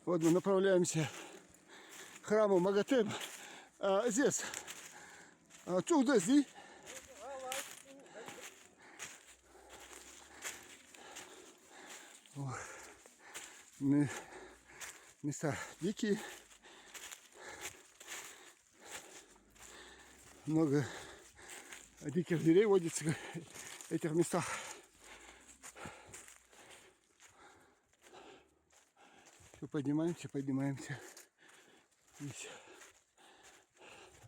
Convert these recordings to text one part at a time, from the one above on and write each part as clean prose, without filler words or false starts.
Вот мы направляемся к храму Магатем. Здесь. Отсюда здесь. Места дикие. Много диких зверей водится в этих местах. Все, поднимаемся. Здесь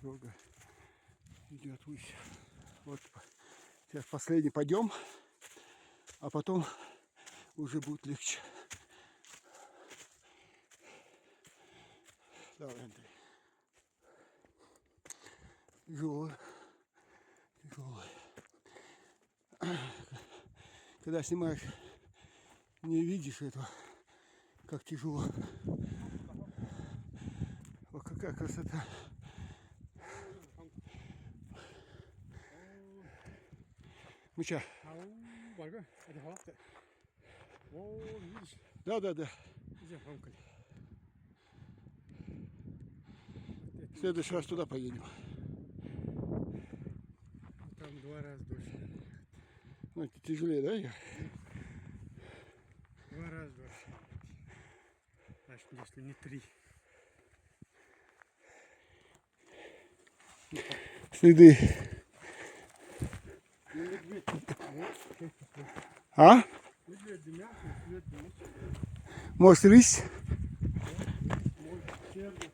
дорога идет ввысь. Вот сейчас последний подъем, а потом уже будет легче. Давай, Андрей. Тяжелый. Когда снимаешь, не видишь этого, как тяжело. О, какая красота. Мыча. Да. В следующий раз туда поедем. Там 2 раза дольше. Ну, это тяжелее, да? 2 раза дольше. Значит, если не 3. Следы. А? Медведь мягкий, след есть. Может, рысь? Может, черный.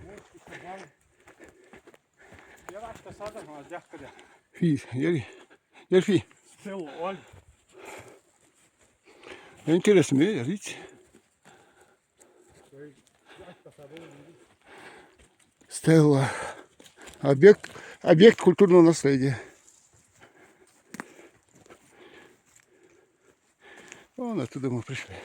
Может, собака. Я раз касада, а дяхкада. Фи, Ельфи. Стелла, Оль. Интересно, видите? Стелла. Объект культурного наследия. Вон оттуда мы пришли.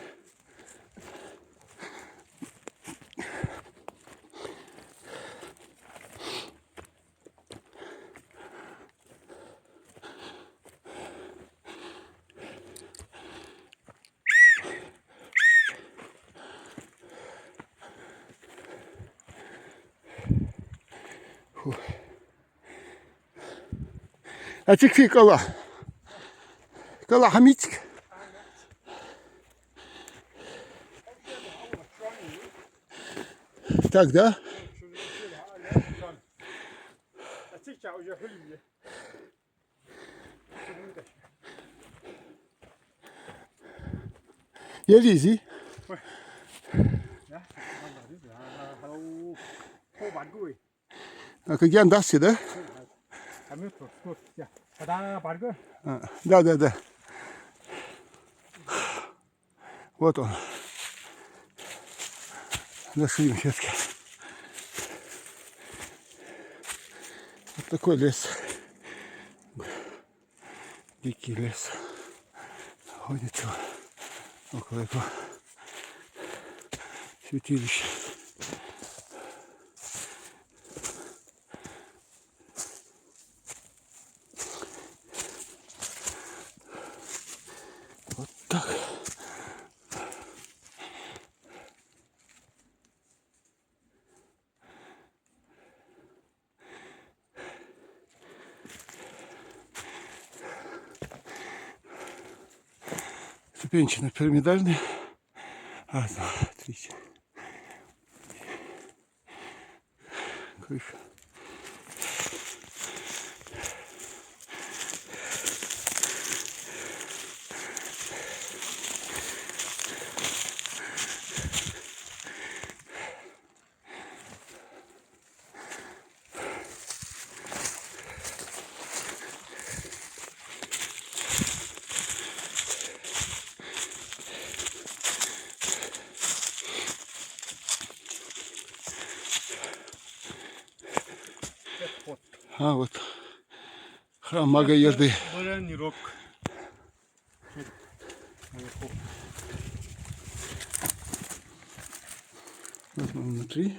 Фу. Ачик кала. Кала хамитик. Так, да? Елизи. А как Яндаси, да? Да. Вот он. Нашли все-таки. Вот такой лес. Дикий лес. Ходит около этого святилища. Вот так. Ступенчато пирамидальный. 1, 2, 3. Крыша. А вот храм Мага Езды. Бараний рог. Вот мы внутри.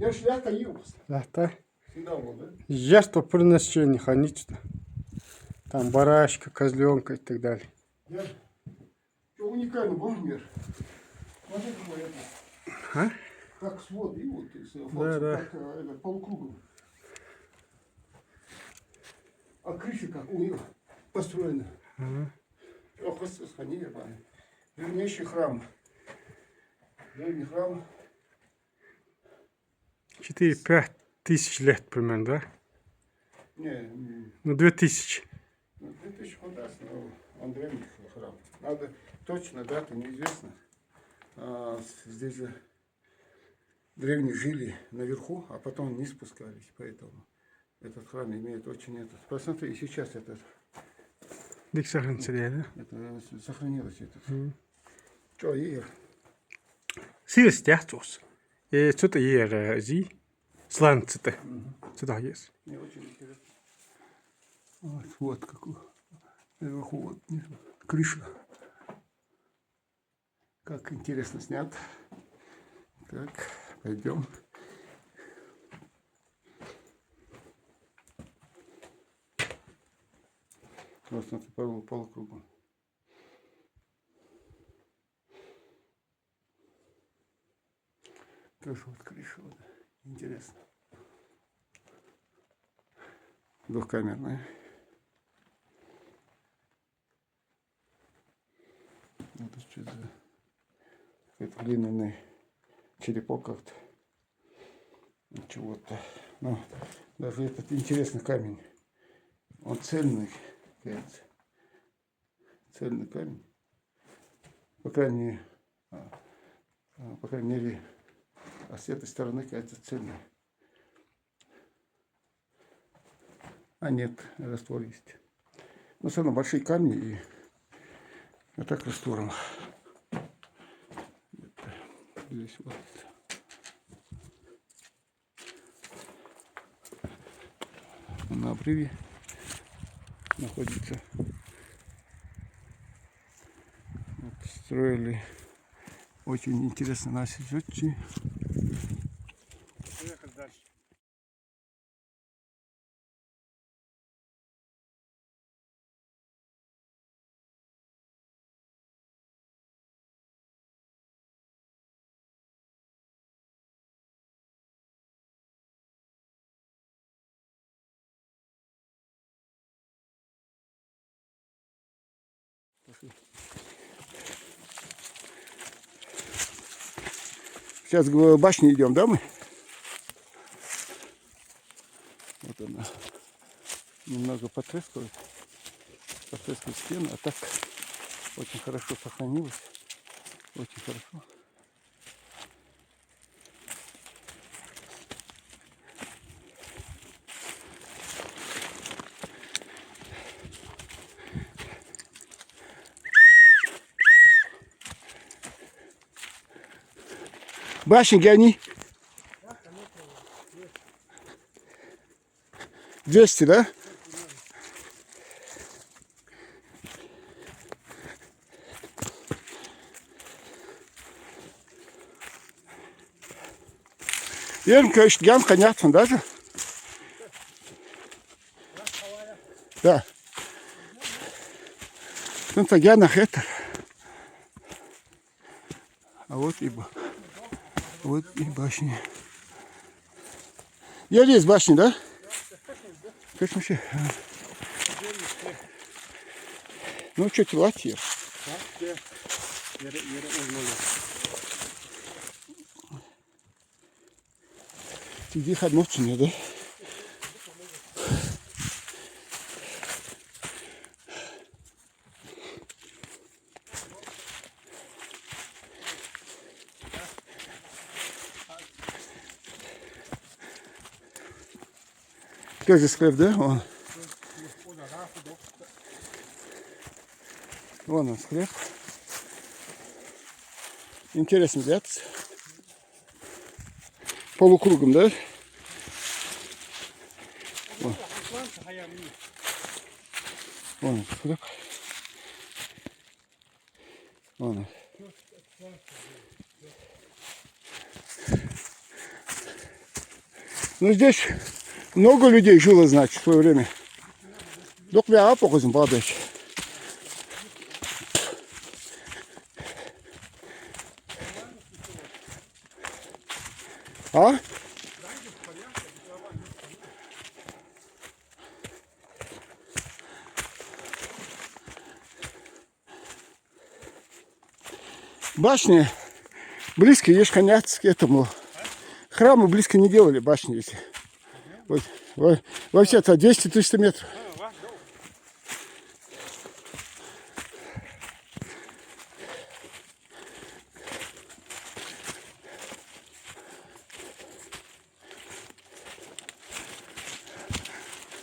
Я шляхта Юрус. Да. Всегда был, да? Жертва приношения ханичества. Там барашка, козленка и так далее. Я... Что уникальный бомбер. Смотри, какой это. А? Как свод, и вот, Да. как это, полукругом. А крыша как у нее построена. Ох, сохранили, древнейший храм. Древний храм. 4-5 тысяч лет примерно, да? Не, Ну, 2000. 2000 фантазий, но он древний храм. Надо точно, дата неизвестна. Здесь же древние жили наверху, а потом вниз спускались, поэтому этот храм имеет очень это. Посмотри, и сейчас это сохранилось этот. Что, и Сирис тяхтус. И что-то ер зи. Сланцета. Что-то есть. мне очень интересно. Вот какой. Наверху вот крыша. Как интересно снят. Так, пойдем. Вот смотри, полукругом. Тоже вот крыша. Вот. Интересно. Двухкамерная. Это что за какой-то глиняный черепок как-то. Чего-то. Ну, даже этот интересный камень. Он цельный, кажется. Цельный камень. По крайней мере, а с этой стороны кажется цельный. А нет, раствор есть. Но все равно большие камни и вот так раствором. Здесь вот. На обрыве находится. Вот, строили очень интересно наши жители. Поехали дальше. Сейчас к башне идем, да, мы? Вот она. Немного потрескивает. Потрескивает стены, а так очень хорошо сохранилось. Очень хорошо. Башенки они? 200, да? Ярмка işte gel kanyatın da. Да. Ну то я на это. А вот и башня. Я здесь башня, да? Как вообще? Ну что, телатир? Ты где ходнуть не, да? Тоже склеп, да? Вон он склеп. Интересно взять. Полукругом, да? Вон он склеп. Вон он. Ну, здесь много людей жило, значит, в свое время. Док я покажем, бабич. А? Башни близко, есть конец к этому. Храмы близко не делали, башни эти. Вот, вообще-то 200-300 метров.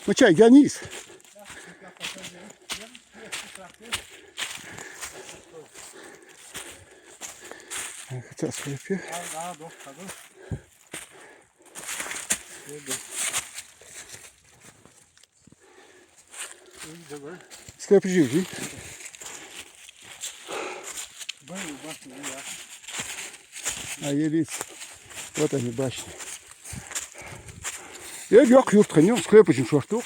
Ну чай, Янис. Хотя скрепи. Скрепи живи. А елиц. Вот они башни. Я yok yurt kanıyor. Скреп için şort yok.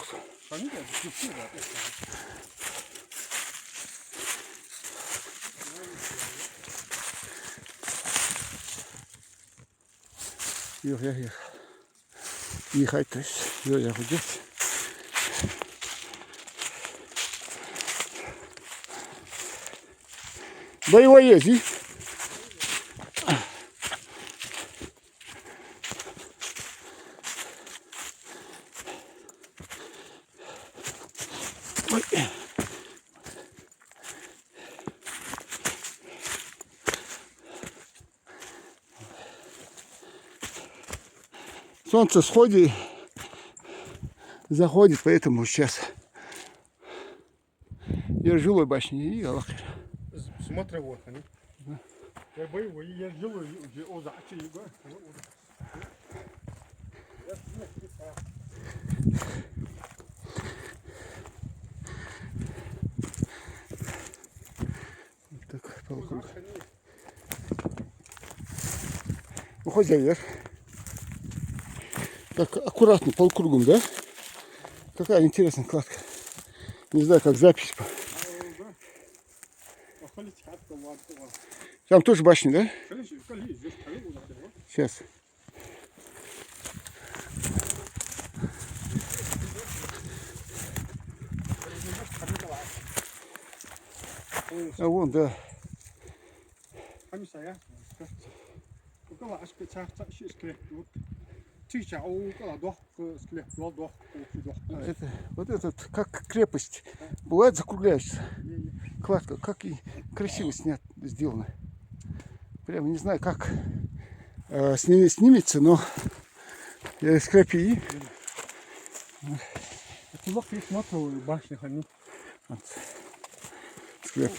Yok. Ехать, то есть. Я худеть. Боевой езди. Солнце сходит, заходит, поэтому сейчас я жилой башни и Аллахир. Смотри, вот они. Я боюсь, я жилой, о, зачем его? Так, полукруг. Уходи наверх. Так, аккуратно, полукругом, да? Какая интересная кладка. Не знаю, как запись. Там тоже башня, да? Сейчас. А вон, да. Это, вот этот, как крепость, бывает закругляешься. Кладка, как и красиво сделано. Прямо не знаю, как снимется, но я скрепи. Это лох есть смотрел башни они. Склеп.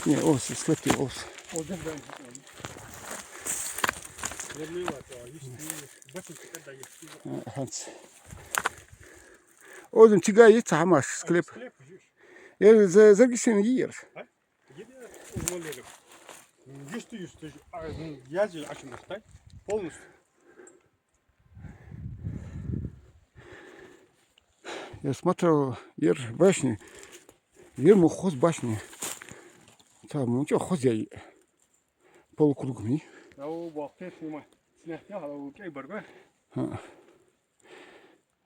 Не, ос, склепи, ос. Ханс. Озим тига есть, хамаш склеп. Я зарегистрирован ЕР. Yüzde yazıyor açılmıştay. Полностью. Я смотрел ЕР башни. ЕР мухоз башни. Там, ну что, хозяй полукругный. Я убавил снимать. Снять я халу кейберга.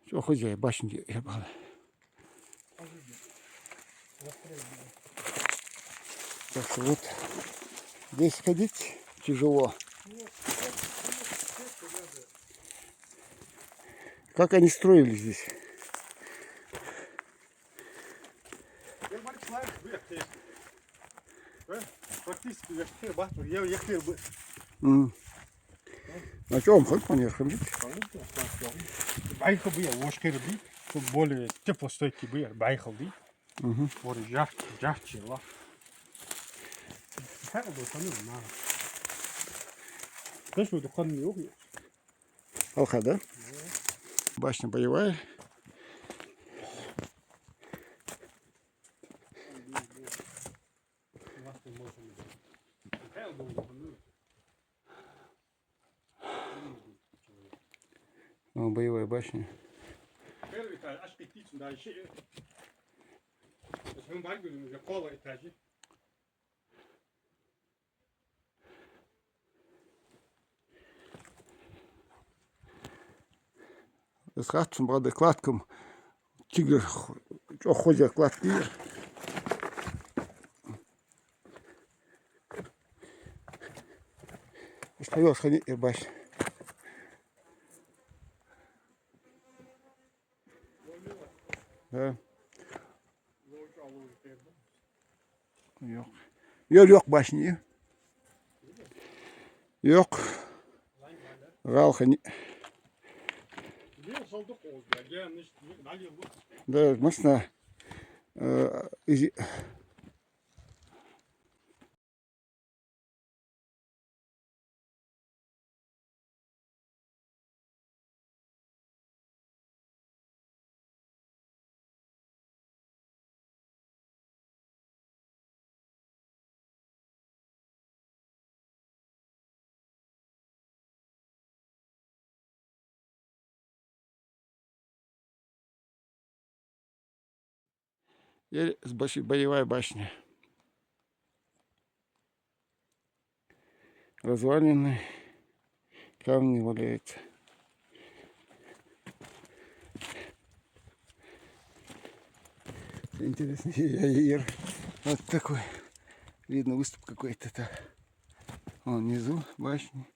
Что хозяй башни я был. Так что вот здесь ходить тяжело. Как они строили здесь? Практически я бачу, я хер бы. На чем хоть поехали? Байхал бы я ложкой бы, чтобы более теплостойкий бы я байхал бы. Вот жарче ла. Как бы там не надо. Ты что, духовно не угнешь? Алха, да? Башня боевая. боевая башня. Первый этаж, аж птицу дальше. Мы багали уже пол этажи. С хатом, правда, кладком. Тигр, что ходят кладки. Стоял, сходи, и башня. Да. Yok башни. Yok. Галхани. Да, машина. Боевая башня. Развалины, камни валяются. Интересный яир. Вот такой. Видно выступ какой-то. Вон внизу башни.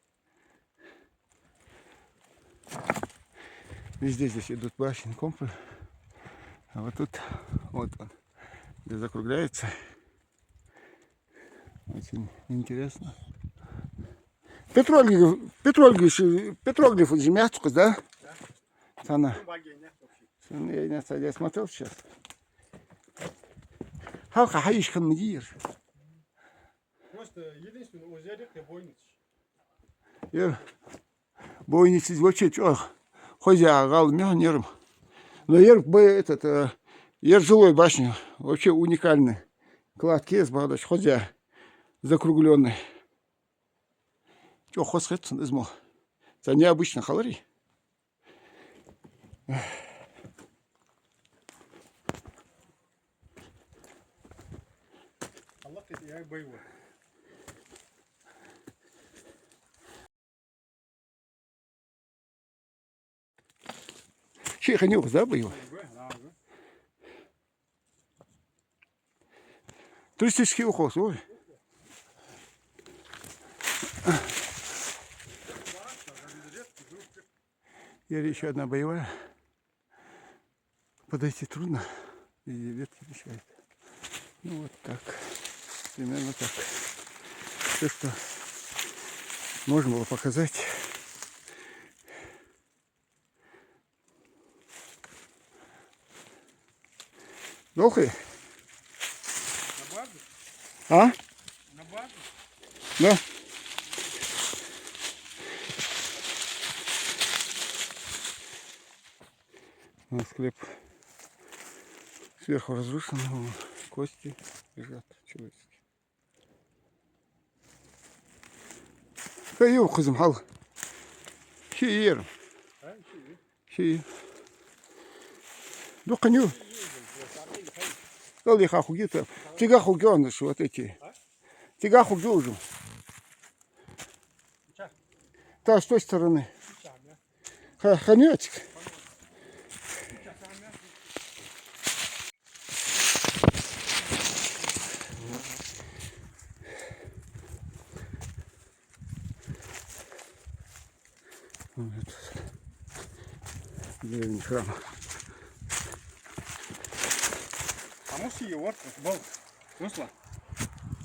Везде здесь идут башни, компы. А вот тут, вот он, где закругляется. Очень интересно. Петроглиф же мягко, да? Она. Я смотрел сейчас. Халка хаишхан мдир. Просто единственное озеро это бойница. Бойница вообще что? Хозя гал мягнером. Но этот жилой башня вообще уникальный. Кладки с бадач, хозя закругленный. Что хосхетсон измо? Это необычно халари. Аллах это я боевой. Шейх Анюх, да, боевой? Туристический уход, ой. Еще одна боевая. Подойти трудно. Везде ветки мешают. Ну вот так. Примерно так. Все, что можно было показать. Дохли? На базу? А? На базу? Да. Склеп сверху разрушен, кости лежат человеческие. Каю кызым хал. Шиер. Шиер. Духаню. Дали хахугита. Тига хугён вот эти. Тига хугёжу. Да, с той стороны. Ханёчек. Древний храм. А может и вот был. Слышла?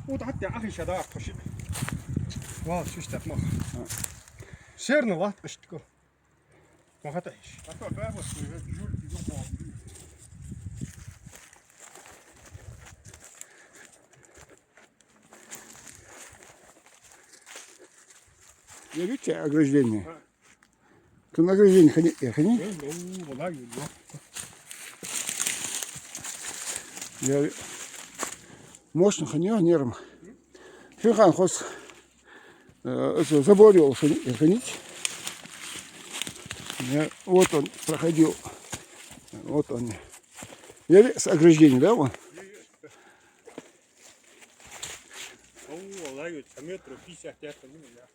Вот хотя ахи шада пошли. Вау, что ж так мах. Серно ла, пошли. Махатаиш. А то да вот жуль идёт. Я видите ограждение? Ты на ограждение хони. Я мощно хоню нервом. Фихан хос заборил хонить. Вот он проходил. Вот он. Видели с ограждением, да, вон? О, лают, метров 50 где-то, ну, я.